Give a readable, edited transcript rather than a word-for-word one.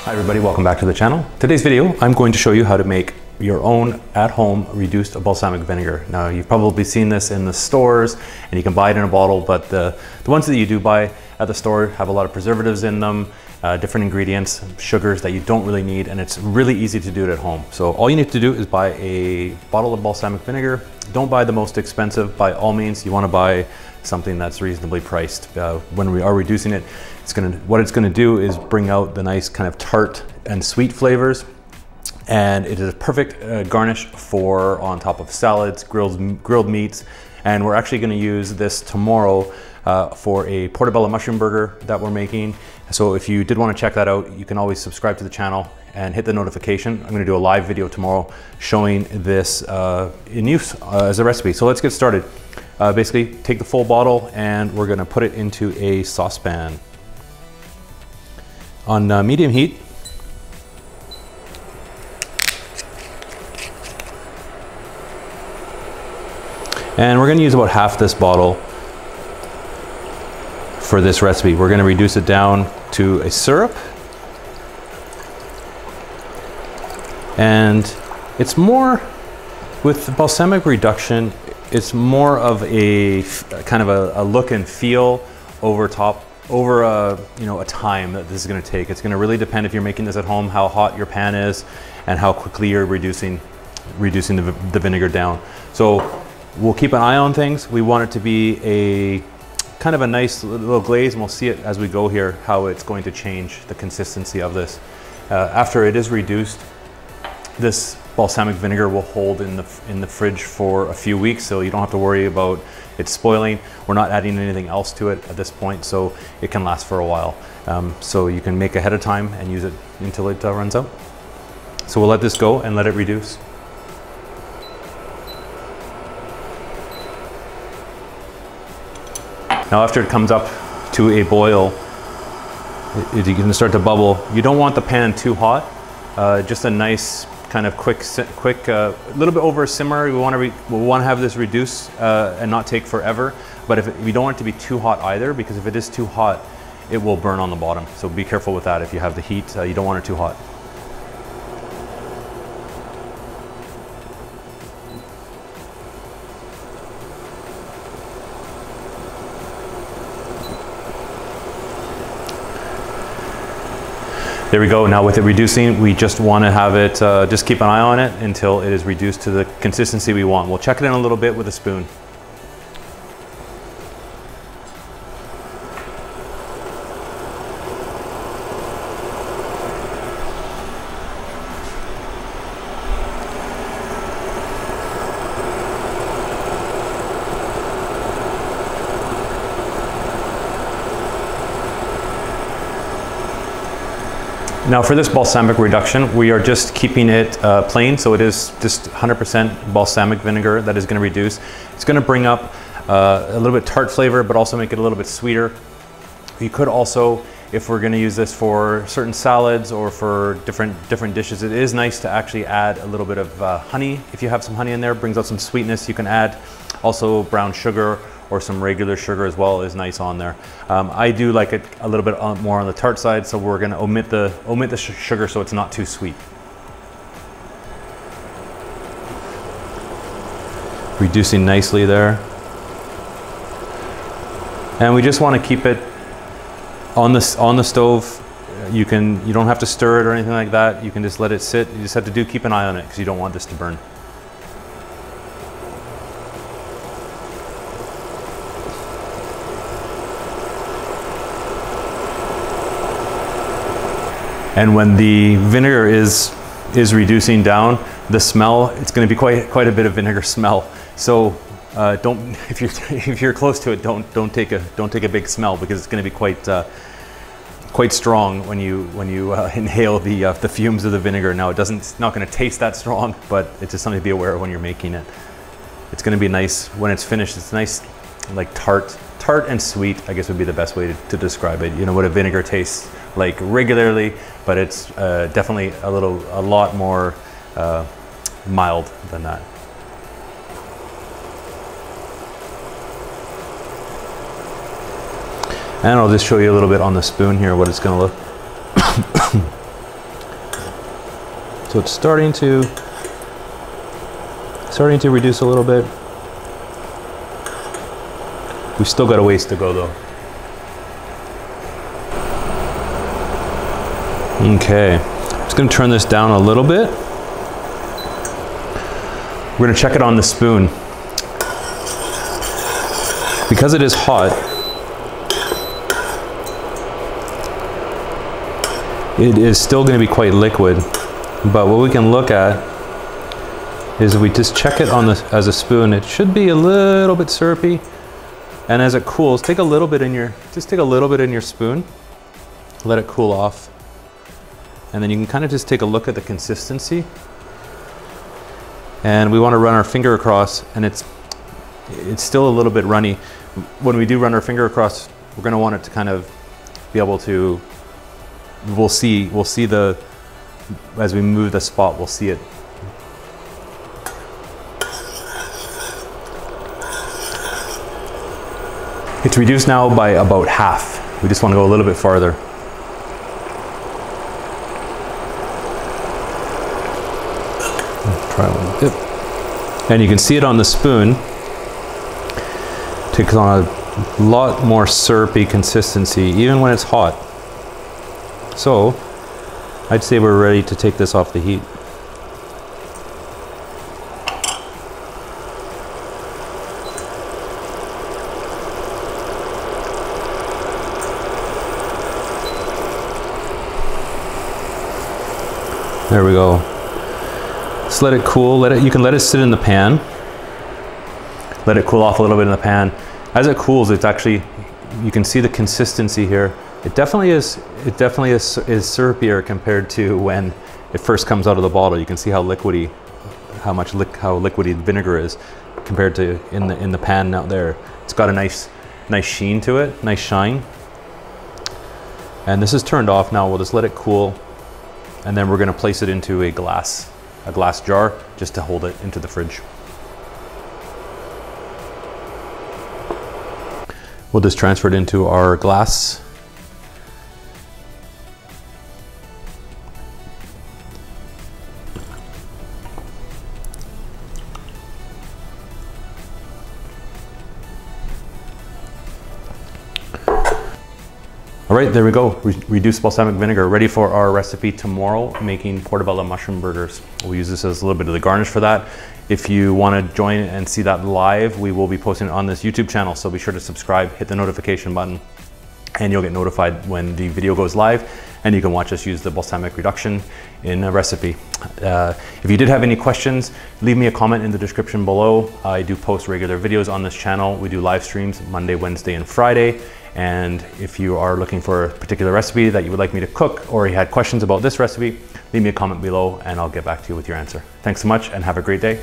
Hi everybody, welcome back to the channel. Today's video, I'm going to show you how to make your own at-home reduced balsamic vinegar. Now, you've probably seen this in the stores and you can buy it in a bottle, but the ones that you do buy at the store have a lot of preservatives in them, different ingredients, sugars that you don't really need, and it's really easy to do it at home. So all you need to do is buy a bottle of balsamic vinegar. Don't buy the most expensive. By all means, you want to buy something that's reasonably priced. When we are reducing it, what it's gonna do is bring out the nice kind of tart and sweet flavors, and it is a perfect garnish for on top of salads, grilled meats, and we're actually gonna use this tomorrow for a portobello mushroom burger that we're making. So if you did want to check that out, you can always subscribe to the channel and hit the notification. I'm gonna do a live video tomorrow showing this in use as a recipe. So let's get started. Basically, take the full bottle and we're gonna put it into a saucepan on medium heat. And we're gonna use about half this bottle for this recipe. We're gonna reduce it down to a syrup. And it's more, with the balsamic reduction, it's more of a kind of a look and feel over a time that this is going to take. It's going to really depend, if you're making this at home, how hot your pan is and how quickly you're reducing the vinegar down. So we'll keep an eye on things. We want it to be a kind of a nice little glaze, and we'll see it as we go here how it's going to change the consistency of this. After it is reduced, this balsamic vinegar will hold in the fridge for a few weeks, so you don't have to worry about it spoiling. We're not adding anything else to it at this point, so it can last for a while. So you can make ahead of time and use it until it runs out. So we'll let this go and let it reduce. Now after it comes up to a boil, you can start to bubble. You don't want the pan too hot, just a nice kind of quick, a little bit over a simmer. We want to have this reduce and not take forever. But we don't want it to be too hot either, because if it is too hot, it will burn on the bottom. So be careful with that. If you have the heat, you don't want it too hot. There we go. Now with it reducing, we just want to have it, just keep an eye on it until it is reduced to the consistency we want. We'll check it in a little bit with a spoon. Now for this balsamic reduction, we are just keeping it plain, so it is just 100% balsamic vinegar that is going to reduce. It's going to bring up a little bit tart flavor, but also make it a little bit sweeter. You could also, if we're going to use this for certain salads or for different dishes, it is nice to actually add a little bit of honey. If you have some honey in there, it brings out some sweetness. You can add also brown sugar or some regular sugar as well is nice on there. I do like it a little bit more on the tart side, so we're gonna omit the sugar so it's not too sweet. Reducing nicely there. And we just want to keep it on the stove. You don't have to stir it or anything like that. You can just let it sit. You just have to keep an eye on it, because you don't want this to burn. And when the vinegar is reducing down, the smell, it's going to be quite a bit of vinegar smell. So don't, if you're close to it, don't take a big smell, because it's going to be quite strong when you inhale the fumes of the vinegar. Now it's not going to taste that strong, but it's just something to be aware of when you're making it. It's going to be nice when it's finished. It's nice, like tart and sweet, I guess would be the best way to describe it. You know what a vinegar tastes like regularly, but it's definitely a lot more mild than that. And I'll just show you a little bit on the spoon here what it's going to look. So it's starting to reduce a little bit. We've still got a ways to go though. Okay, I'm just gonna turn this down a little bit. We're gonna check it on the spoon. Because it is hot, it is still gonna be quite liquid, but what we can look at is if we just check it on the, as a spoon, it should be a little bit syrupy. And as it cools, take a little bit in your spoon, let it cool off. And then you can kind of just take a look at the consistency. And we want to run our finger across, and it's still a little bit runny. When we do run our finger across, we're going to want it to kind of be able to, we'll see the, as we move the spot, we'll see it. It's reduced now by about half. We just want to go a little bit farther. Try one dip. And you can see it on the spoon. Takes on a lot more syrupy consistency, even when it's hot. So, I'd say we're ready to take this off the heat. There we go. Just let it cool. You can let it sit in the pan. Let it cool off a little bit in the pan. As it cools, it's actually, you can see the consistency here. It definitely is syrupier compared to when it first comes out of the bottle. You can see how liquidy, how liquidy the vinegar is compared to in the pan out there. It's got a nice sheen to it, nice shine. And this is turned off now. We'll just let it cool, and then we're going to place it into a glass jar just to hold it into the fridge. We'll just transfer it into our glass. All right, there we go. Reduced balsamic vinegar, ready for our recipe tomorrow, making portobello mushroom burgers. We'll use this as a little bit of the garnish for that. If you want to join and see that live, we will be posting it on this YouTube channel, so be sure to subscribe, hit the notification button, and you'll get notified when the video goes live, and you can watch us use the balsamic reduction in a recipe. If you did have any questions, leave me a comment in the description below. I do post regular videos on this channel. We do live streams Monday, Wednesday, and Friday. And if you are looking for a particular recipe that you would like me to cook, or you had questions about this recipe, leave me a comment below and I'll get back to you with your answer. Thanks so much and have a great day.